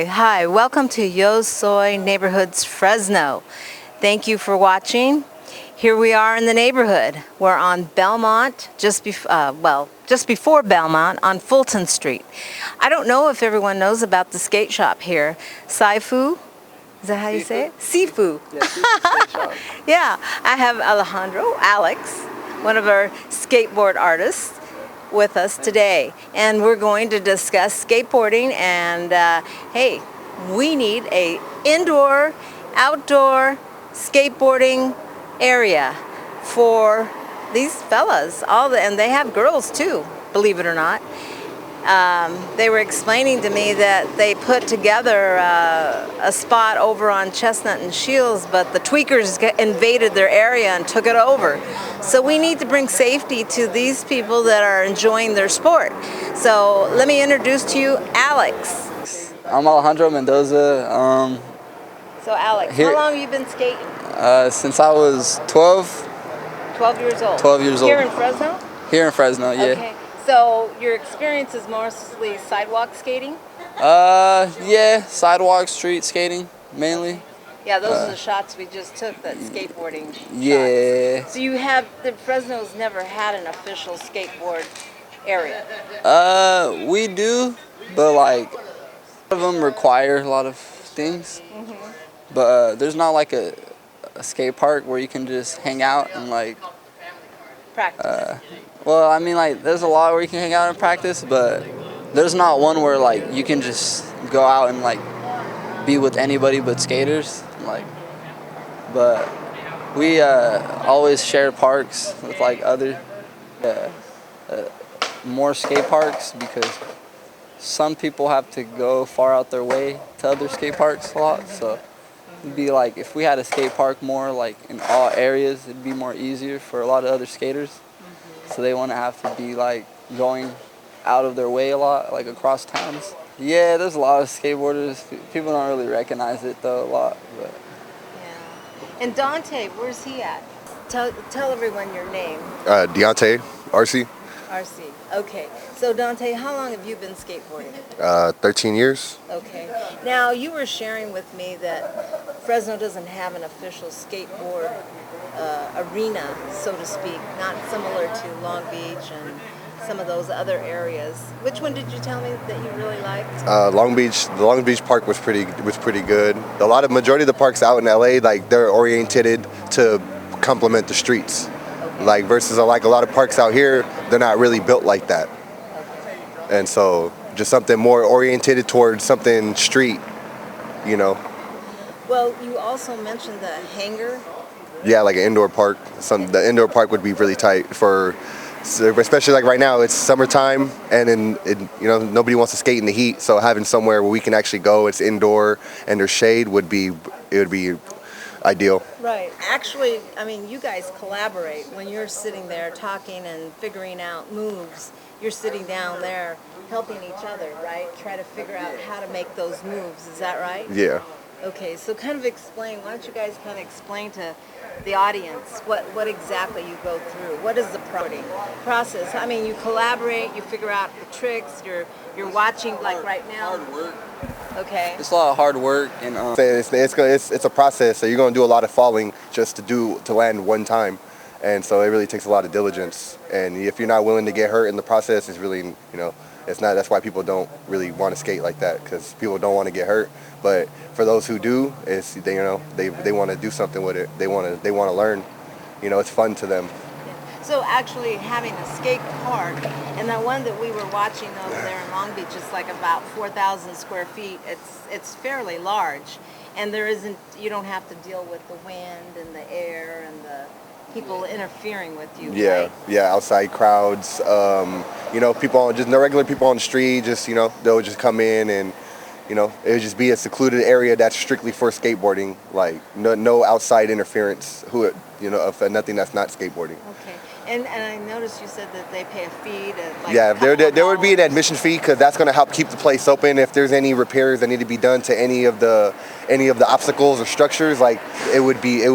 Okay, hi, welcome to Yo Soy Neighborhoods Fresno. Thank you for watching. Here we are in the neighborhood. We're on Belmont, just before Belmont on Fulton Street. I don't know if everyone knows about the skate shop here. Saifu, is that how you say it? Sifu. Yeah, skate shop. Yeah, I have Alex, one of our skateboard artists, with us today, and we're going to discuss skateboarding. And hey, we need a indoor, outdoor skateboarding area for these fellas. And they have girls too, believe it or not. They were explaining to me that they put together a spot over on Chestnut and Shields, but the tweakers invaded their area and took it over. So we need to bring safety to these people that are enjoying their sport. So let me introduce to you Alex. I'm Alejandro Mendoza. So Alex, how long have you been skating? Since I was 12. 12 years old. 12 years old. Here in Fresno? Here in Fresno, yeah. Okay. So your experience is mostly sidewalk skating? Yeah, sidewalk, street skating, mainly. Yeah, those are the shots we just took, that skateboarding Yeah. shots. So Fresno's never had an official skateboard area? We do, but like, a lot of them require a lot of things. Mm-hmm. But there's not like a skate park where you can just hang out and like... Practice. Well, I mean, like, there's a lot where you can hang out and practice, but there's not one where, like, you can just go out and, like, be with anybody but skaters. Like, but we always share parks with, like, other, more skate parks, because some people have to go far out their way to other skate parks a lot. So it'd be like, if we had a skate park more, like, in all areas, it'd be more easier for a lot of other skaters. So they want to have to be like going out of their way a lot, like across towns. Yeah, there's a lot of skateboarders. People don't really recognize it though a lot. But. Yeah. And Dante, where's he at? Tell everyone your name. Deontay, RC. RC. Okay. So Dante, how long have you been skateboarding? 13 years. Okay. Now you were sharing with me that Fresno doesn't have an official skateboard arena, so to speak, not similar to Long Beach and some of those other areas. Which one did you tell me that you really liked? Long Beach. The Long Beach Park was pretty good. Majority of the parks out in LA, like, they're oriented to complement the streets. Okay. Like, versus like a lot of parks out here, they're not really built like that. Okay. And so just something more oriented towards something street, you know. Well, you also mentioned the hangar. Yeah, like an indoor park. The indoor park would be really tight for, especially like right now, it's summertime, and nobody wants to skate in the heat. So having somewhere where we can actually go, it's indoor and there's shade would be ideal. Right. Actually, I mean, you guys collaborate when you're sitting there talking and figuring out moves. You're sitting down there helping each other, right? Try to figure out how to make those moves. Is that right? Yeah. Okay, so kind of explain, why don't you guys kind of explain to the audience what exactly you go through? What is the process? I mean, you collaborate, you figure out the tricks, you're watching, like right now. Hard work. Okay. It's a lot of hard work, and It's a process. So you're gonna do a lot of falling just to land one time, and so it really takes a lot of diligence. And if you're not willing to get hurt in the process, it's really, it's not. That's why people don't really want to skate like that, because people don't want to get hurt. But for those who do, they want to do something with it. They want to learn. It's fun to them. So actually having a skate park, and the one that we were watching over there in Long Beach is like about 4,000 square feet. It's fairly large, and you don't have to deal with the wind and the air and the people interfering with you. Yeah, right? Yeah, outside crowds. People, just no regular people on the street. Just they'll just come in, and it would just be a secluded area that's strictly for skateboarding. Like no outside interference. Of nothing that's not skateboarding. Okay. And I noticed you said that they pay a fee to there would be an admission fee, because that's going to help keep the place open. If there's any repairs that need to be done to any of the obstacles or structures, like it'd be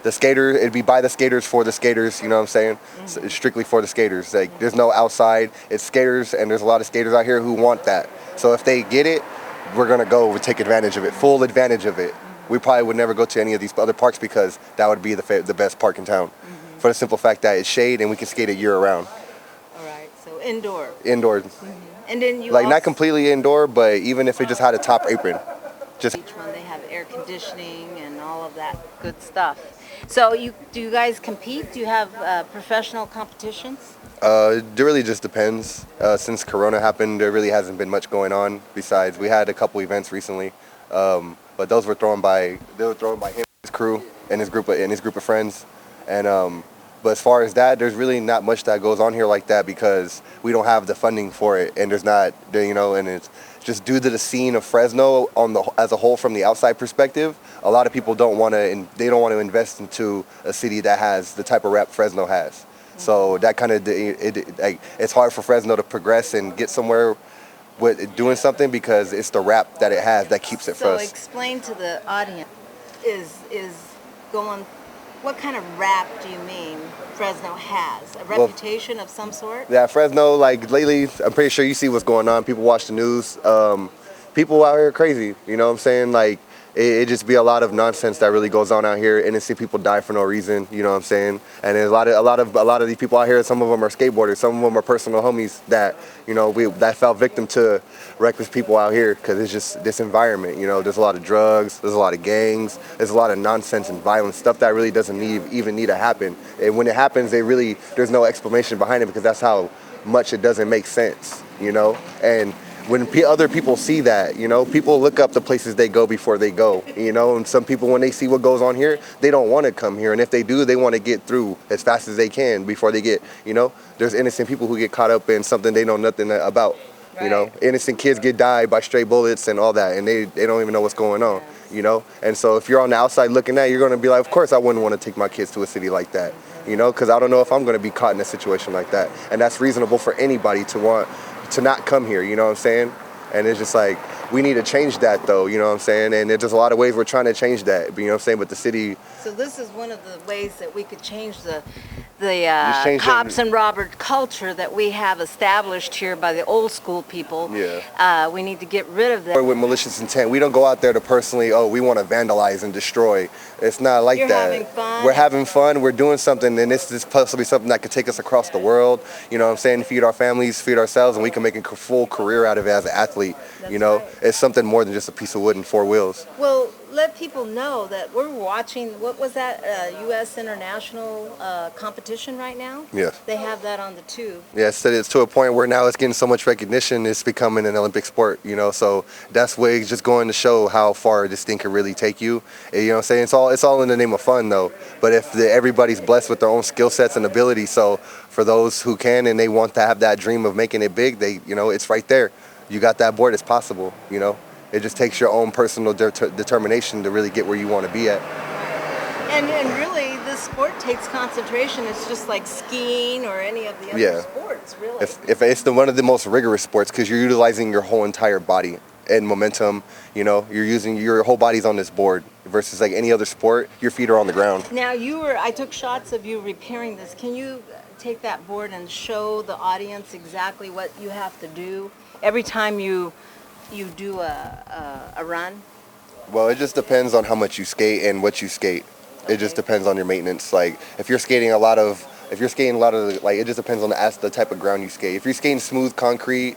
the skater, it'd be by the skaters for the skaters, you know what I'm saying? Mm-hmm. So it's strictly for the skaters. Like, there's no outside, it's skaters, and there's a lot of skaters out here who want that. So if they get it, we're gonna go take advantage of it, full advantage of it. We probably would never go to any of these other parks because that would be the best park in town, for the simple fact that it's shade and we can skate it year round. All right, so indoor. Indoor, And then you like also, not completely indoor, but even if it just had a top apron, just each one they have air conditioning and all of that good stuff. So do you guys compete? Do you have professional competitions? it really just depends. Since Corona happened, there really hasn't been much going on. Besides, we had a couple events recently, but those were thrown by him, his crew, and his group of friends. And but as far as that, there's really not much that goes on here like that because we don't have the funding for it, and there's not, and it's just due to the scene of Fresno as a whole from the outside perspective. A lot of people don't want to invest into a city that has the type of rep Fresno has. So that kind of it's hard for Fresno to progress and get somewhere with doing something because it's the rap that it has that keeps it So fresh. explain to the audience, is going, what kind of rap do you mean Fresno has? A reputation of some sort? Yeah, Fresno, like lately, I'm pretty sure you see what's going on. People watch the news. People out here are crazy. You know what I'm saying? Like, it just be a lot of nonsense that really goes on out here. Innocent people die for no reason. You know what I'm saying? And there's a lot of these people out here. Some of them are skateboarders. Some of them are personal homies that that fell victim to reckless people out here because it's just this environment. There's a lot of drugs. There's a lot of gangs. There's a lot of nonsense and violence stuff that really doesn't even need to happen. And when it happens, there's no explanation behind it because that's how much it doesn't make sense. And when other people see that, people look up the places they go before they go, and some people, when they see what goes on here, they don't want to come here. And if they do, they want to get through as fast as they can before they get, there's innocent people who get caught up in something they know nothing about. Right. Innocent kids get died by stray bullets and all that, and they don't even know what's going on, And so if you're on the outside looking at it, you're going to be like, of course I wouldn't want to take my kids to a city like that, because I don't know if I'm going to be caught in a situation like that. And that's reasonable for anybody to want to not come here, you know what I'm saying? And it's just like, we need to change that though, you know what I'm saying? And there's just a lot of ways we're trying to change that, you know what I'm saying? But the city... So this is one of the ways that we could change the change cops and robber culture that we have established here by the old school people. Yeah. We need to get rid of that. With malicious intent, we don't go out there to personally, we want to vandalize and destroy. It's not like You're that. having fun. We're having fun. We're doing something, and this is possibly something that could take us across the world. You know what I'm saying? Feed our families, feed ourselves, and we can make a full career out of it as an athlete. That's you know, right. It's something more than just a piece of wood and four wheels. Well, let people know that we're watching, what was that, U.S. international competition right now? Yes. They have that on the tube. Yes, it's to a point where now it's getting so much recognition, it's becoming an Olympic sport, so that's where it's just going to show how far this thing can really take you. You know what I'm saying? It's all in the name of fun, though. But if everybody's blessed with their own skill sets and abilities, so for those who can and they want to have that dream of making it big, it's right there. You got that board, it's possible, It just takes your own personal determination to really get where you want to be at. And really, this sport takes concentration. It's just like skiing or any of the other sports, really. If it's one of the most rigorous sports because you're utilizing your whole entire body and momentum, you're using your whole body's on this board versus like any other sport, your feet are on the ground. Now, I took shots of you repairing this. Can you take that board and show the audience exactly what you have to do every time you do a run? Well, it just depends on how much you skate and what you skate. It just depends on your maintenance. Like if you're skating a lot of, it just depends on the type of ground you skate. If you're skating smooth concrete,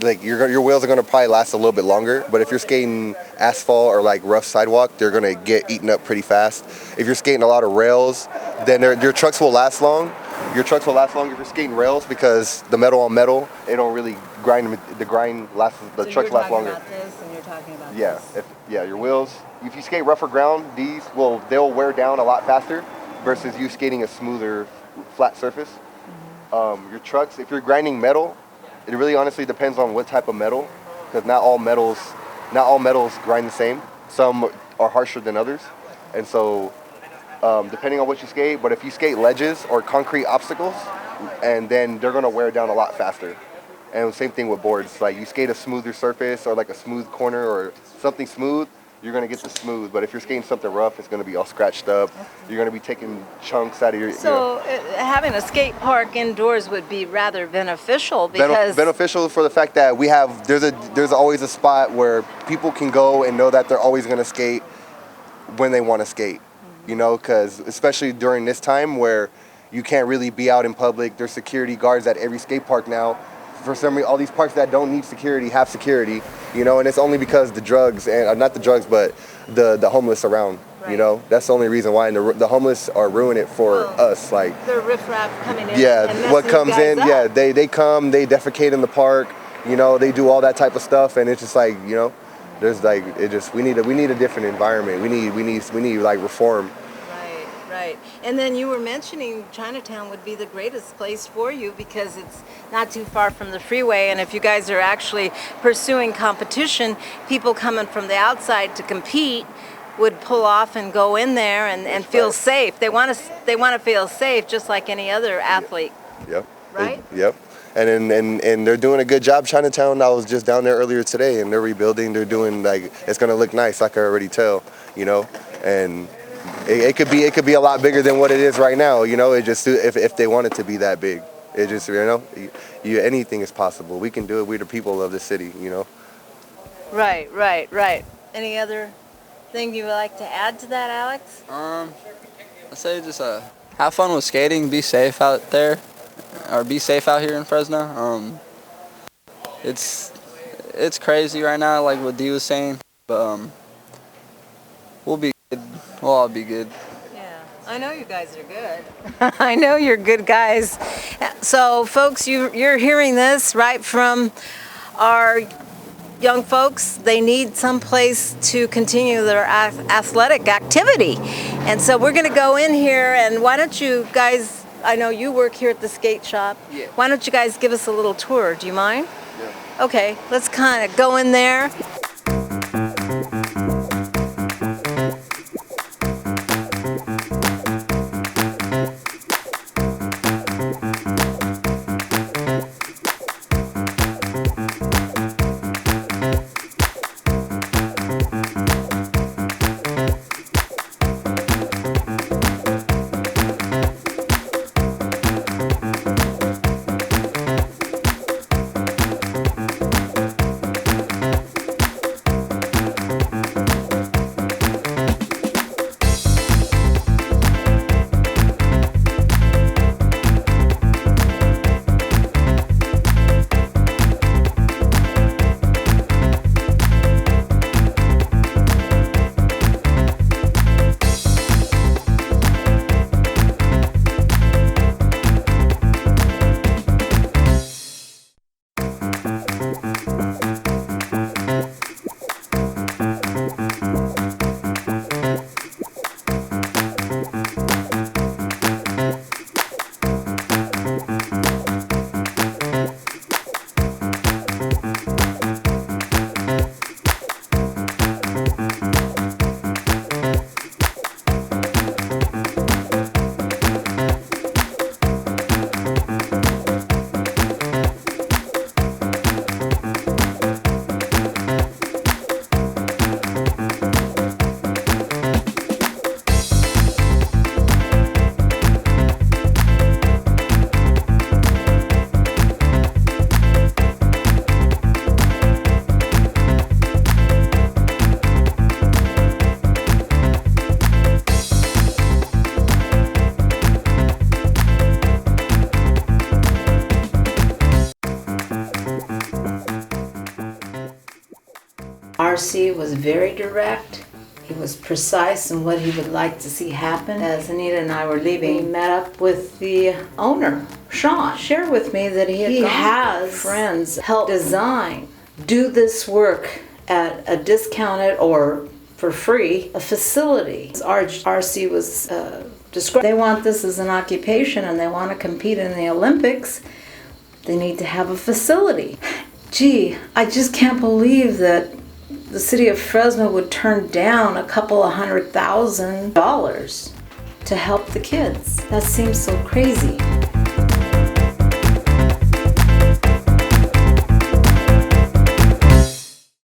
like your wheels are gonna probably last a little bit longer. But if you're skating asphalt or like rough sidewalk, they're gonna get eaten up pretty fast. If you're skating a lot of rails, then your trucks will last long. Your trucks will last long if you're skating rails because the metal on metal, it don't really grind. The grind lasts. The trucks last longer. You're talking about this, and you're talking about Yeah, this. your wheels. If you skate rougher ground, they'll wear down a lot faster versus you skating a smoother, flat surface. Your trucks, if you're grinding metal, it really honestly depends on what type of metal, because not all metals grind the same. Some are harsher than others, and so depending on what you skate. But if you skate ledges or concrete obstacles, and then they're gonna wear down a lot faster. And same thing with boards. Like you skate a smoother surface or like a smooth corner or something smooth, you're gonna get the smooth. But if you're skating something rough, it's gonna be all scratched up. You're gonna be taking chunks out of your. So having a skate park indoors would be rather beneficial because beneficial for the fact that there's always a spot where people can go and know that they're always gonna skate when they want to skate. You know, because especially during this time where you can't really be out in public. There's security guards at every skate park now. For some reason, all these parks that don't need security have security, you know, and it's only because the drugs, and not the drugs, but the homeless around, right. You know, that's the only reason why. And the homeless are ruining it for us. Like, the riffraff coming in. Yeah, and what comes in, up. yeah, they come, they defecate in the park, you know, they do all that type of stuff, and it's just like, you know, there's like, we need a different environment. We need like reform. Right. And then you were mentioning Chinatown would be the greatest place for you because it's not too far from the freeway, and if you guys are actually pursuing competition, people coming from the outside to compete would pull off and go in there and feel safe. They want to feel safe just like any other athlete. Yep. Right? Yep. And they're doing a good job. Chinatown, I was just down there earlier today, and they're rebuilding. They're doing, like, it's going to look nice, I can already tell, you know, and it could be a lot bigger than what it is right now, you know. It just, if they want it to be that big, it just, you know, anything is possible. We can do it. We're the people of the city, you know. Right. Any other thing you would like to add to that, Alex? I'd say just have fun with skating. Be safe out there, or be safe out here in Fresno. It's crazy right now, like what Dee was saying, but we'll be good. We'll all be good. Yeah, I know you guys are good. I know you're good guys. So, folks, you're hearing this right from our young folks. They need some place to continue their athletic activity. And so we're going to go in here, and why don't you guys, I know you work here at the skate shop. Yeah. Why don't you guys give us a little tour? Do you mind? Yeah. Okay, let's kind of go in there. RC was very direct. He was precise in what he would like to see happen. As Anita and I were leaving, we met up with the owner, Sean. Shared with me that he has friends help design, do this work at a discounted or for free, a facility. RC was described. They want this as an occupation and they want to compete in the Olympics. They need to have a facility. Gee, I just can't believe that the city of Fresno would turn down a couple of $100,000 to help the kids. That seems so crazy.